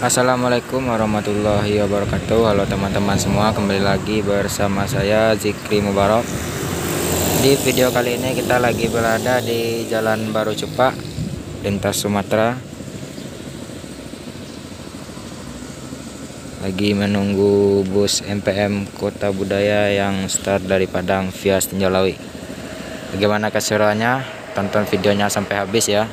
Assalamualaikum warahmatullahi wabarakatuh. Halo teman-teman semua, kembali lagi bersama saya Zikri Mubarak. Di video kali ini kita lagi berada di Jalan Baru Cepak, lintas Sumatera. Lagi menunggu bus MPM Kota Budaya yang start dari Padang via Tinjau. Bagaimana keseruannya? Tonton videonya sampai habis ya.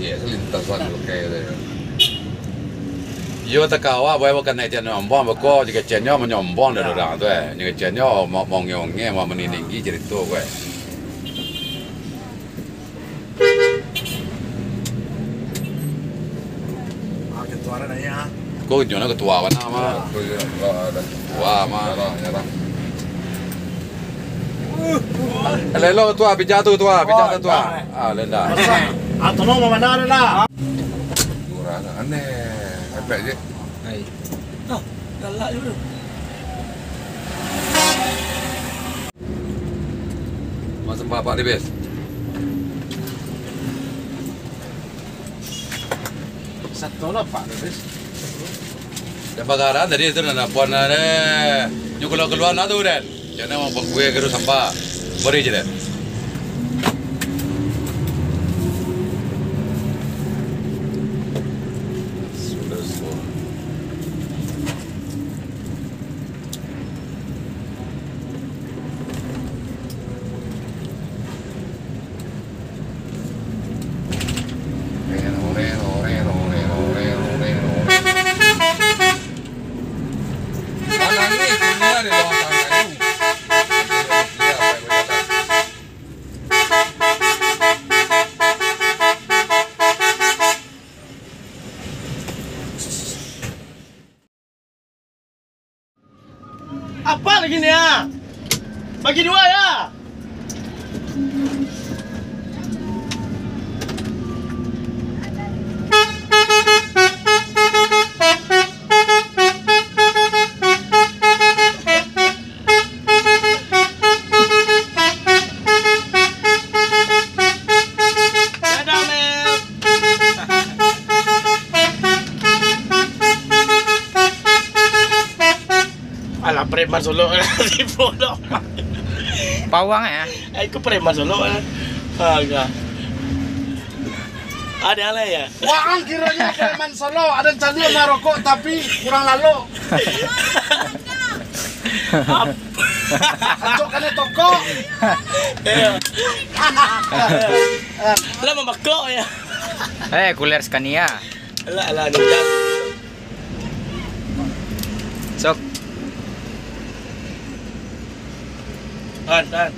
Lintasan kayak gitu. Yo tak kau apa bukan naik jalan nyombong, bukan jika jalan menyombong dah orang tu jika jalan mau ngongnya mau meninggi jadi tu gue. Ketua ada ya. Kau jangan ketua mana mah? Ketua mah. Lelo ketua bicara tu tua. Ah lenda. Atau mau mana lah? Kurang aneh. Apa je? Hai. Oh, galak dulu. Masuk bapak di bes. Satu lah pak bes. Dah bagaran tadi itu nak puan ada. Nyukul keluar nak tu dan. Jangan mau gue kerus sampah. Beri je deh. Apa lagi ni ya? Bagi dua ya. Alah preman Solo di Polo. Pawang ya? Aku preman Solo. Agak. Ada lah ya. Wah, kiranya preman Solo ada candi sama rokok tapi kurang lalu. Acokannya toko. Lah membakok ya. Kuliah Scania. Lah ninja. Sok. Dan.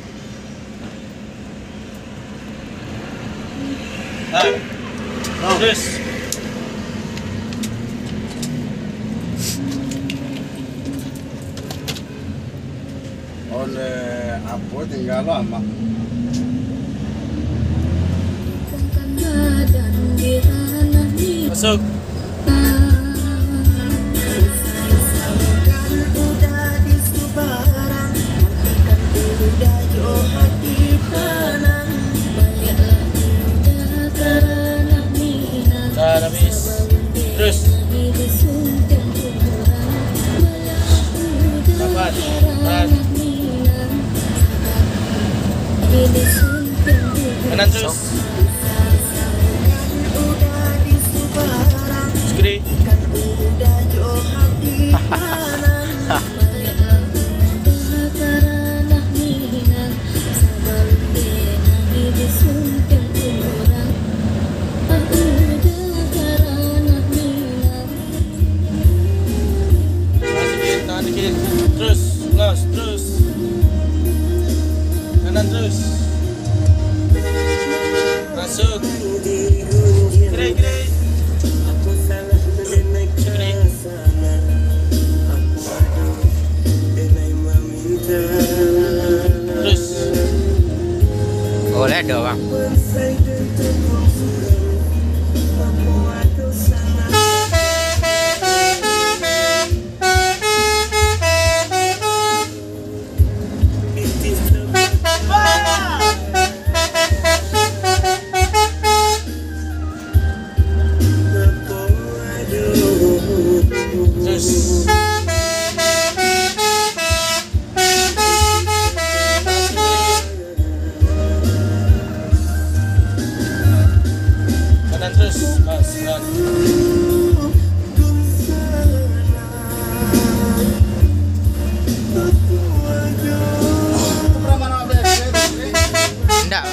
Terus. Oleh apa tinggal lama. Masuk. Habis. Terus. Kapan? Kanan terus. Skri. Kanan terus. Masuk. Kiri, kiri. Terus. Boleh doang. Terus. Kanan terus. Mas, kanan. Enggak,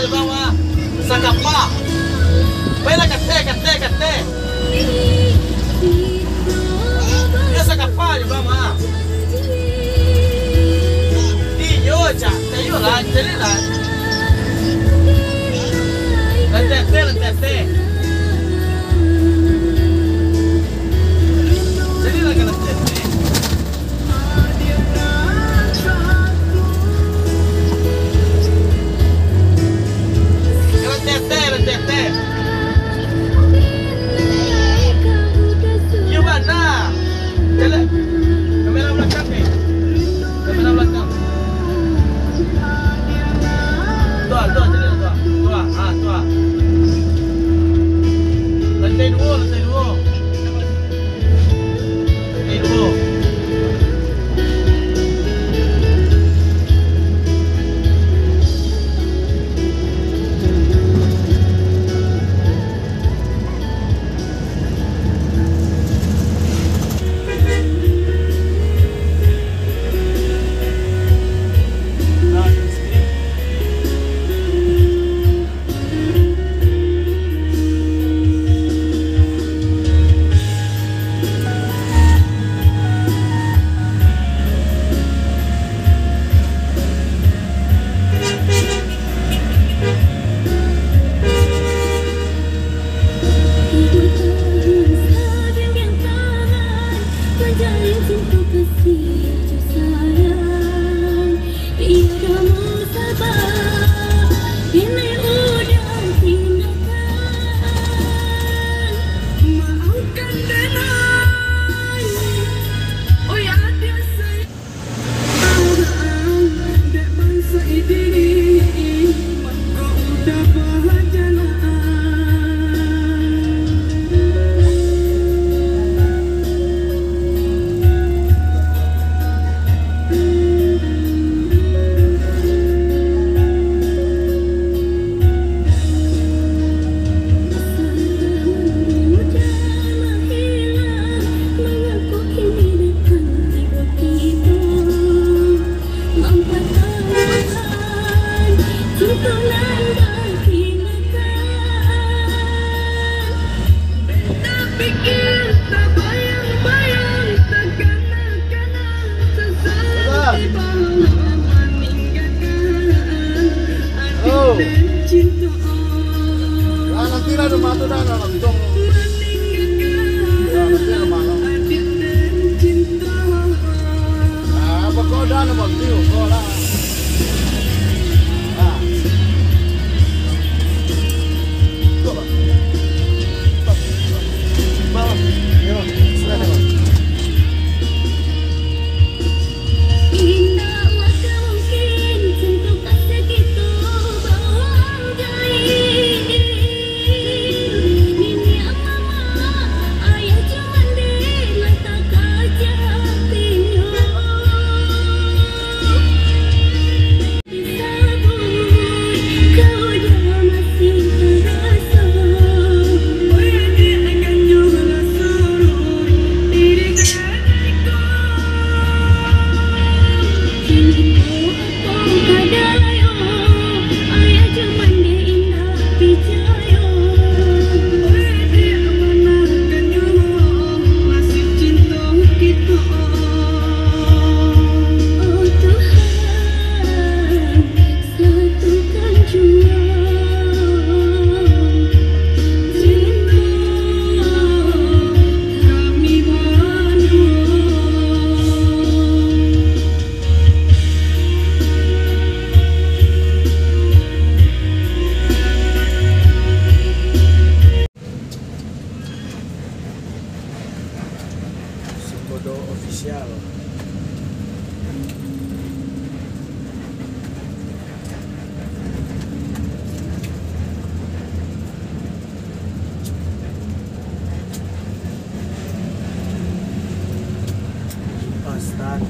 Bang. Sakapa. Baiklah kate. Ya sakapa je bama. Iyo cha, tayo lah, jadi lah. Lente. Jadi lah kalau lente. Lente. Iyo mana? Jalan. Kamera belakang ni. Kamera belakang. Tua, jadi tua. Tua. Nanti lah rumah tu dah langsung. Nanti rumah lo. Kau dah nampak tu, kau lah. Kodo official. Pastan.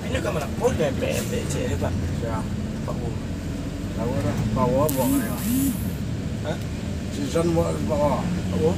Ini kamera pun BPC ini Pak. Ya, Pak Bu. Tahu dah bawa buang ni Pak. Hah? season bawa. Oh.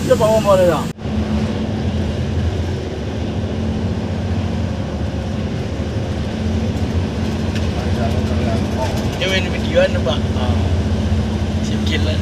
Dia bawa mana dah? Dia main video ni Pak. Sikit lah.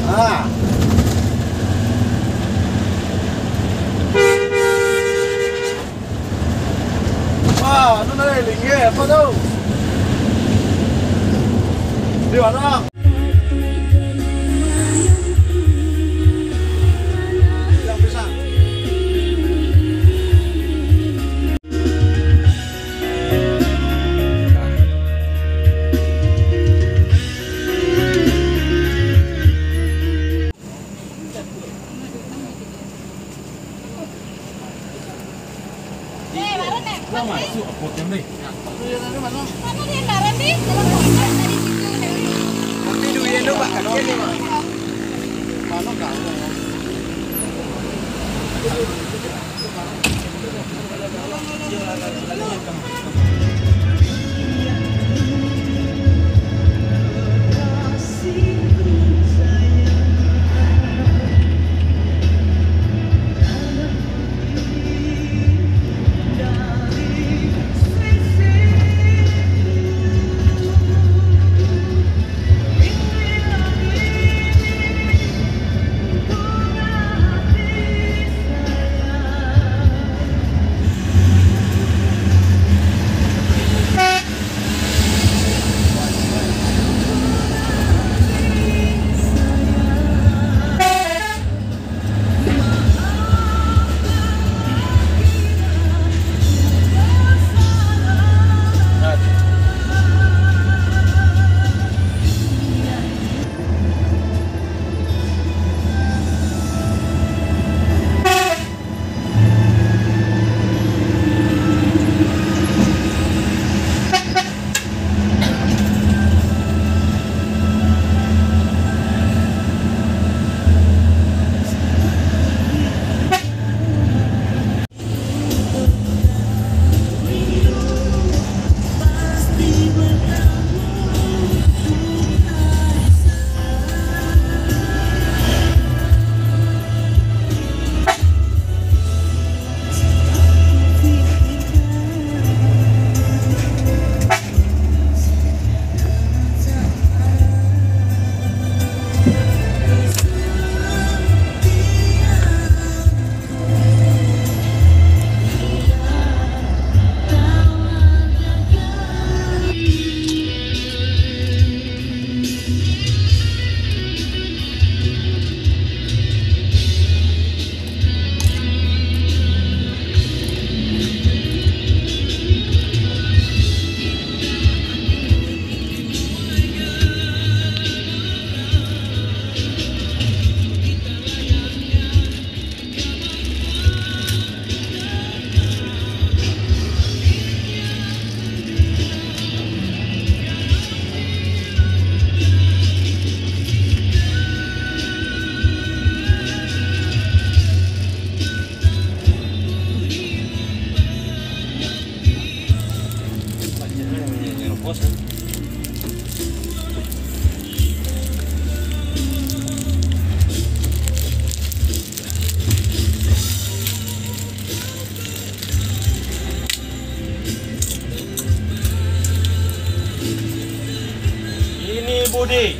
Salam. Ano na rin? Lingge, apa daw? Di mana? Yang bisa. Gini, Mas. Mana kau? Budi.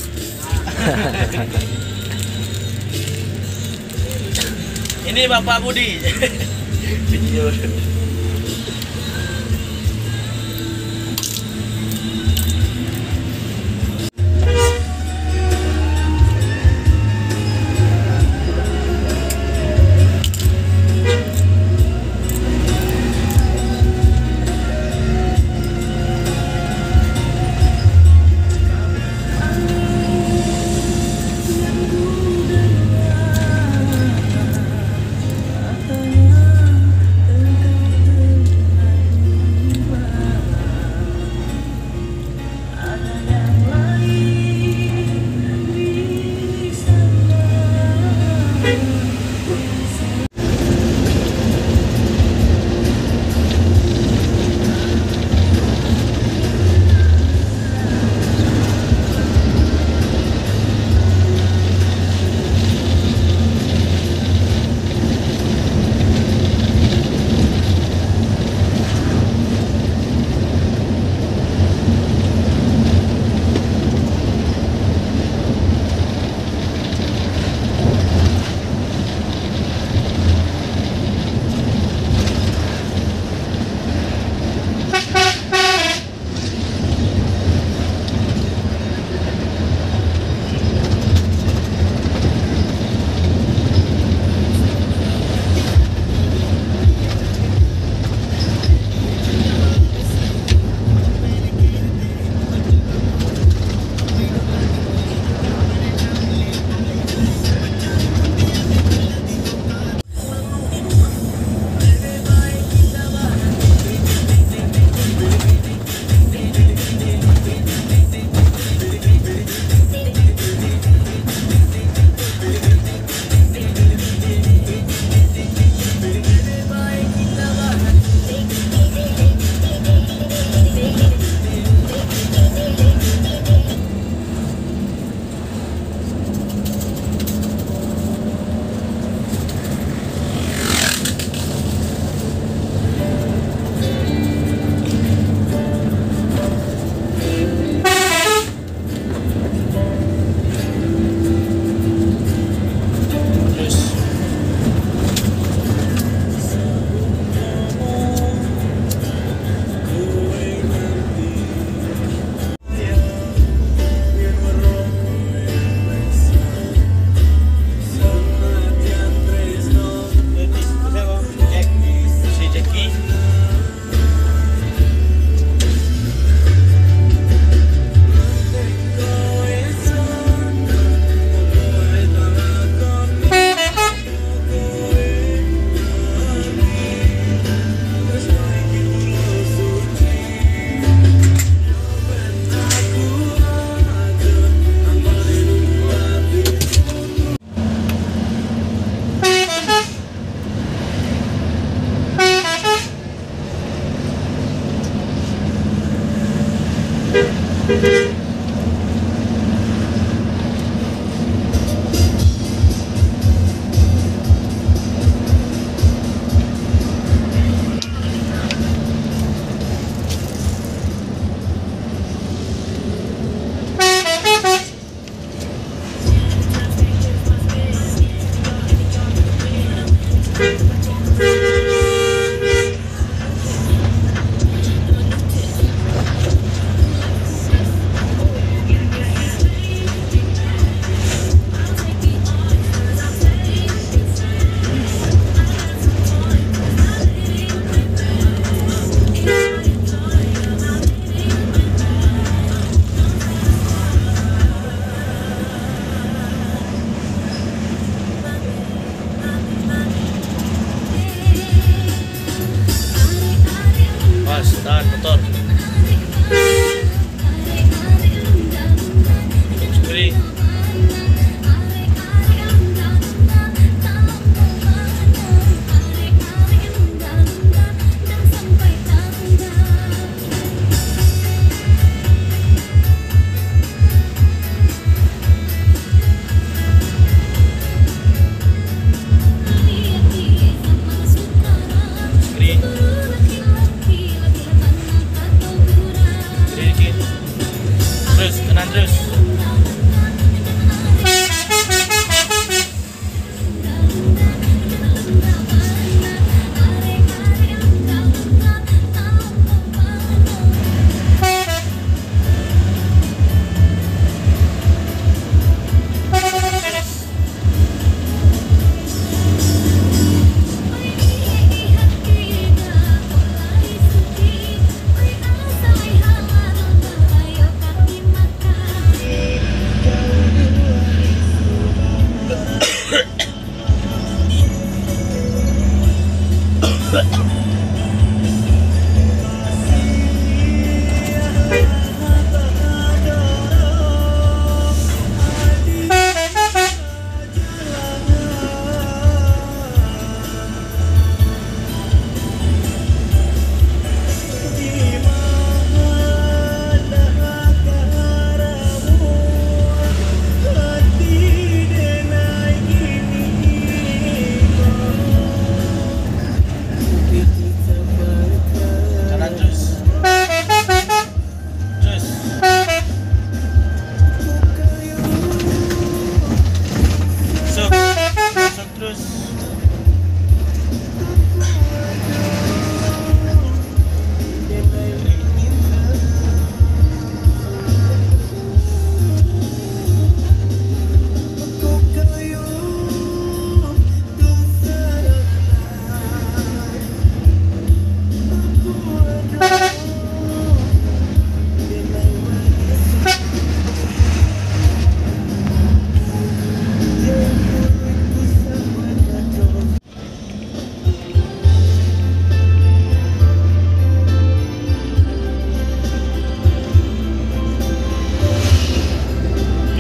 Ini Bapak Budi. Video.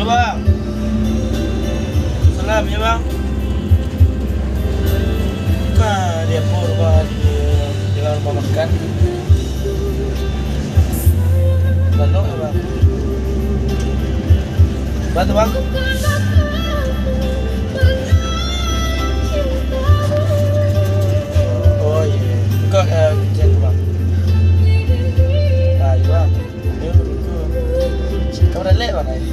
bang. Salam ya bang. Nah, dia purba di dalam rumah makan. Lalu ya bang. Bantu bang. Oh iya. Kok cek bang. Ah iya bang. Kau udah lewat bang?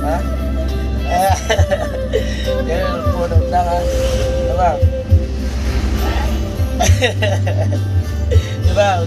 Hah? Dia pun undang ah. Bang. Bang.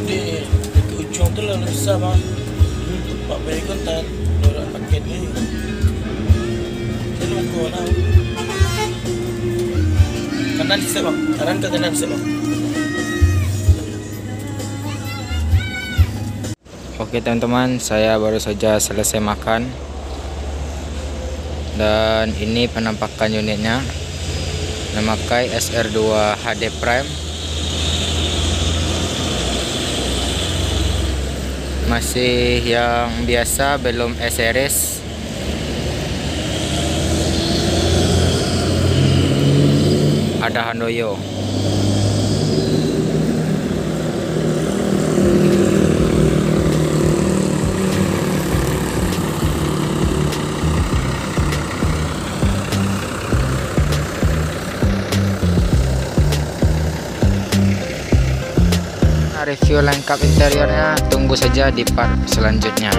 Di ujung tu lalu susah bang. Pak beri konten, dorang paket ni. Dia nunggu lah. Kanan bisa bang, kanan ke kanan bisa bang. Oke teman-teman, saya baru saja selesai makan. Dan ini penampakan unitnya. Memakai SR2 HD Prime. Masih yang biasa, belum S-Series. Ada Handoyo. Review lengkap interiornya tunggu saja di part selanjutnya.